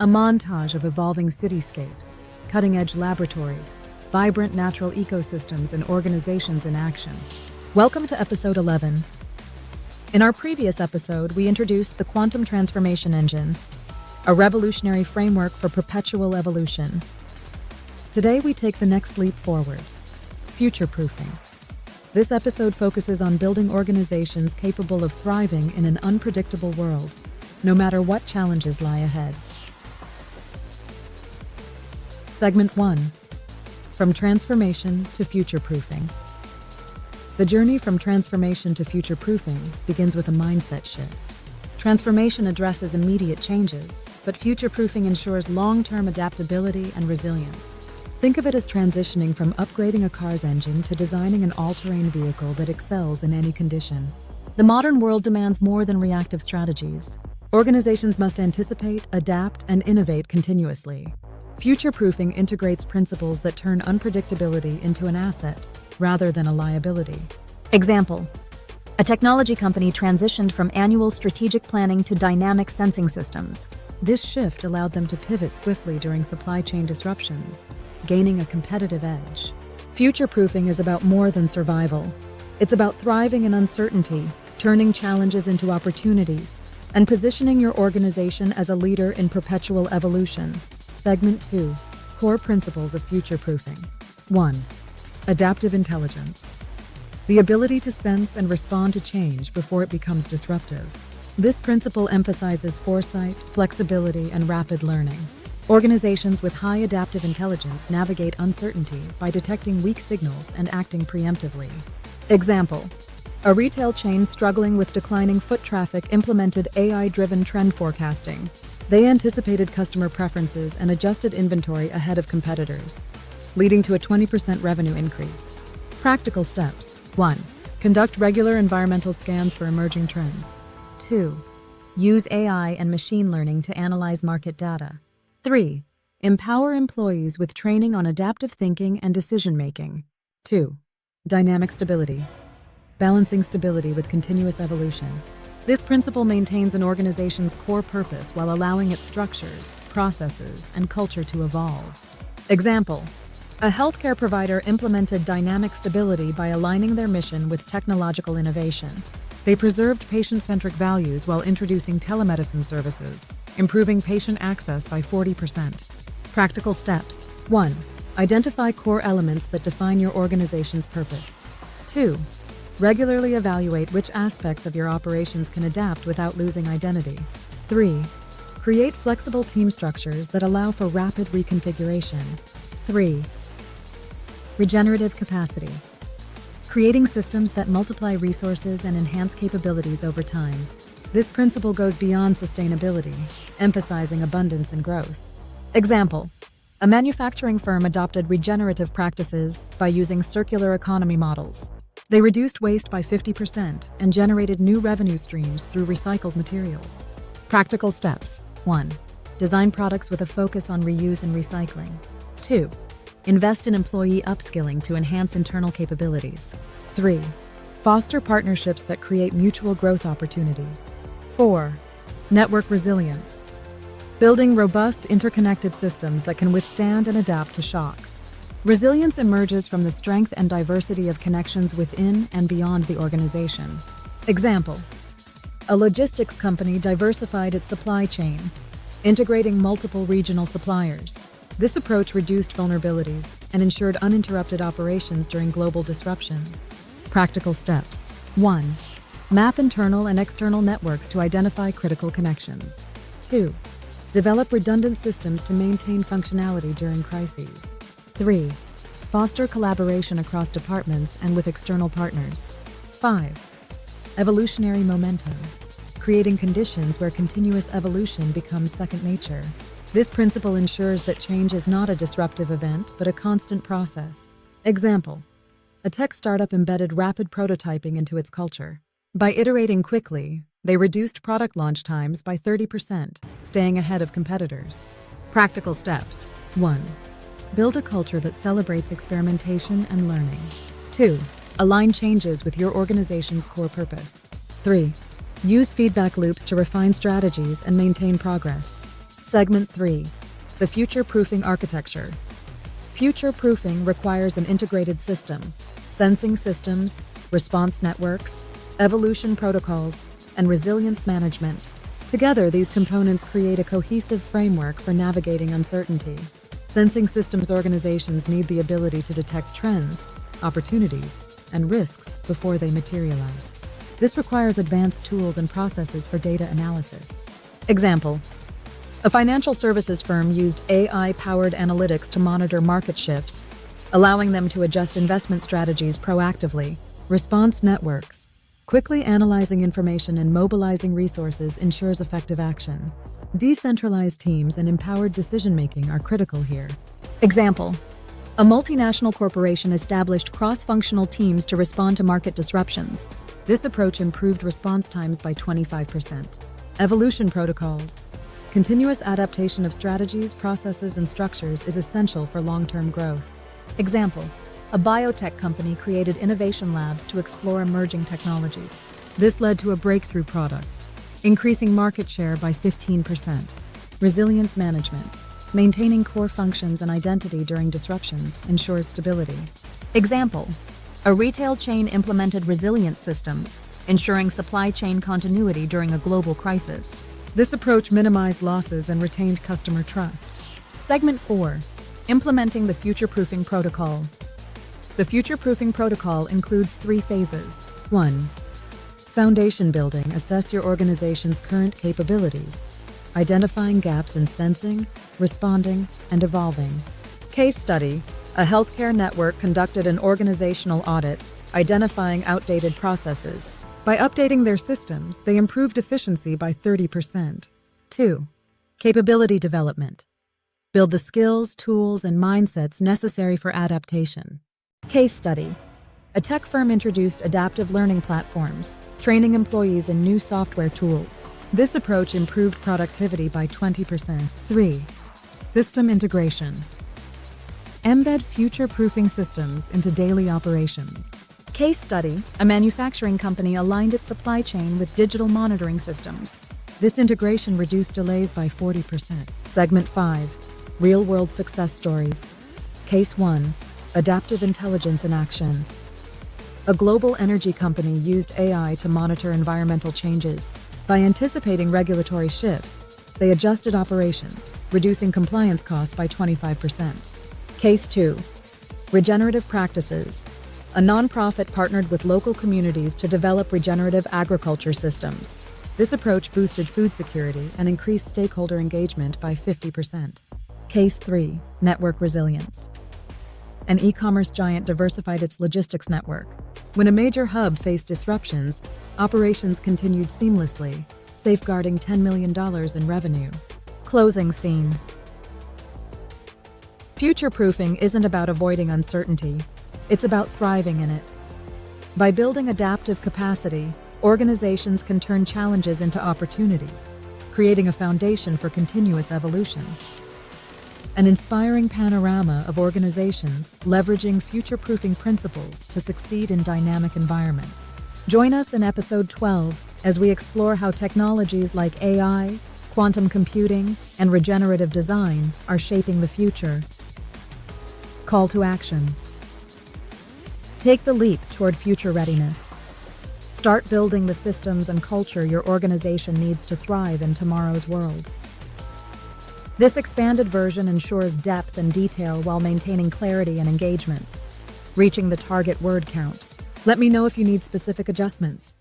A montage of evolving cityscapes, cutting-edge laboratories, vibrant natural ecosystems, and organizations in action. Welcome to Episode 11. In our previous episode, we introduced the Quantum Transformation Engine, a revolutionary framework for perpetual evolution. Today, we take the next leap forward, future-proofing. This episode focuses on building organizations capable of thriving in an unpredictable world, no matter what challenges lie ahead. Segment 1. From transformation to future-proofing. The journey from transformation to future-proofing begins with a mindset shift. Transformation addresses immediate changes, but future-proofing ensures long-term adaptability and resilience. Think of it as transitioning from upgrading a car's engine to designing an all-terrain vehicle that excels in any condition. The modern world demands more than reactive strategies. Organizations must anticipate, adapt, and innovate continuously. Future-proofing integrates principles that turn unpredictability into an asset rather than a liability. Example: a technology company transitioned from annual strategic planning to dynamic sensing systems. This shift allowed them to pivot swiftly during supply chain disruptions, gaining a competitive edge. Future-proofing is about more than survival. It's about thriving in uncertainty, turning challenges into opportunities, and positioning your organization as a leader in perpetual evolution. Segment 2. Core principles of future-proofing. 1. Adaptive intelligence. The ability to sense and respond to change before it becomes disruptive. This principle emphasizes foresight, flexibility, and rapid learning. Organizations with high adaptive intelligence navigate uncertainty by detecting weak signals and acting preemptively. Example: a retail chain struggling with declining foot traffic implemented AI-driven trend forecasting. They anticipated customer preferences and adjusted inventory ahead of competitors, leading to a 20% revenue increase. Practical steps. 1. Conduct regular environmental scans for emerging trends. 2. Use AI and machine learning to analyze market data. 3. Empower employees with training on adaptive thinking and decision-making. 2. Dynamic stability. Balancing stability with continuous evolution. This principle maintains an organization's core purpose while allowing its structures, processes, and culture to evolve. Example: a healthcare provider implemented dynamic stability by aligning their mission with technological innovation. They preserved patient-centric values while introducing telemedicine services, improving patient access by 40%. Practical steps. 1. Identify core elements that define your organization's purpose. 2. Regularly evaluate which aspects of your operations can adapt without losing identity. 3. Create flexible team structures that allow for rapid reconfiguration. 3. Regenerative capacity. Creating systems that multiply resources and enhance capabilities over time. This principle goes beyond sustainability, emphasizing abundance and growth. Example: a manufacturing firm adopted regenerative practices by using circular economy models. They reduced waste by 50% and generated new revenue streams through recycled materials. Practical steps. 1. Design products with a focus on reuse and recycling. 2. Invest in employee upskilling to enhance internal capabilities. 3. Foster partnerships that create mutual growth opportunities. 4. Network resilience. Building robust, interconnected systems that can withstand and adapt to shocks. Resilience emerges from the strength and diversity of connections within and beyond the organization. Example: a logistics company diversified its supply chain, integrating multiple regional suppliers. This approach reduced vulnerabilities and ensured uninterrupted operations during global disruptions. Practical steps. 1. Map internal and external networks to identify critical connections. 2. Develop redundant systems to maintain functionality during crises. 3. Foster collaboration across departments and with external partners. 5. Evolutionary momentum. Creating conditions where continuous evolution becomes second nature. This principle ensures that change is not a disruptive event, but a constant process. Example: a tech startup embedded rapid prototyping into its culture. By iterating quickly, they reduced product launch times by 30%, staying ahead of competitors. Practical steps. 1. Build a culture that celebrates experimentation and learning. 2. Align changes with your organization's core purpose. 3. Use feedback loops to refine strategies and maintain progress. Segment 3. The future-proofing architecture. Future-proofing requires an integrated system, sensing systems, response networks, evolution protocols, and resilience management. Together, these components create a cohesive framework for navigating uncertainty. Sensing systems organizations need the ability to detect trends, opportunities, and risks before they materialize. This requires advanced tools and processes for data analysis. Example: a financial services firm used AI-powered analytics to monitor market shifts, allowing them to adjust investment strategies proactively. Response networks. Quickly analyzing information and mobilizing resources ensures effective action. Decentralized teams and empowered decision-making are critical here. Example: a multinational corporation established cross-functional teams to respond to market disruptions. This approach improved response times by 25%. Evolution protocols. Continuous adaptation of strategies, processes, and structures is essential for long-term growth. Example: a biotech company created innovation labs to explore emerging technologies. This led to a breakthrough product, increasing market share by 15%. Resilience management. Maintaining core functions and identity during disruptions ensures stability. Example: a retail chain implemented resilience systems, ensuring supply chain continuity during a global crisis. This approach minimized losses and retained customer trust. Segment 4. Implementing the future-proofing protocol. The future-proofing protocol includes 3 phases. 1. Foundation building. Assess your organization's current capabilities, identifying gaps in sensing, responding, and evolving. Case study: a healthcare network conducted an organizational audit, identifying outdated processes. By updating their systems, they improved efficiency by 30%. 2. Capability development. Build the skills, tools, and mindsets necessary for adaptation. Case study: a tech firm introduced adaptive learning platforms, training employees in new software tools. This approach improved productivity by 20%. 3. System integration. Embed future-proofing systems into daily operations. Case study: a manufacturing company aligned its supply chain with digital monitoring systems. This integration reduced delays by 40%. Segment 5. Real-world success stories. Case 1. Adaptive intelligence in action. A global energy company used AI to monitor environmental changes. By anticipating regulatory shifts, they adjusted operations, reducing compliance costs by 25%. Case 2. Regenerative practices. A nonprofit partnered with local communities to develop regenerative agriculture systems. This approach boosted food security and increased stakeholder engagement by 50%. Case 3. Network resilience. An e-commerce giant diversified its logistics network. When a major hub faced disruptions, operations continued seamlessly, safeguarding $10 million in revenue. Closing scene. Future-proofing isn't about avoiding uncertainty. It's about thriving in it. By building adaptive capacity, organizations can turn challenges into opportunities, creating a foundation for continuous evolution. An inspiring panorama of organizations leveraging future-proofing principles to succeed in dynamic environments. Join us in episode 12 as we explore how technologies like AI, quantum computing, and regenerative design are shaping the future. Call to action. Take the leap toward future readiness. Start building the systems and culture your organization needs to thrive in tomorrow's world. This expanded version ensures depth and detail while maintaining clarity and engagement, reaching the target word count. Let me know if you need specific adjustments.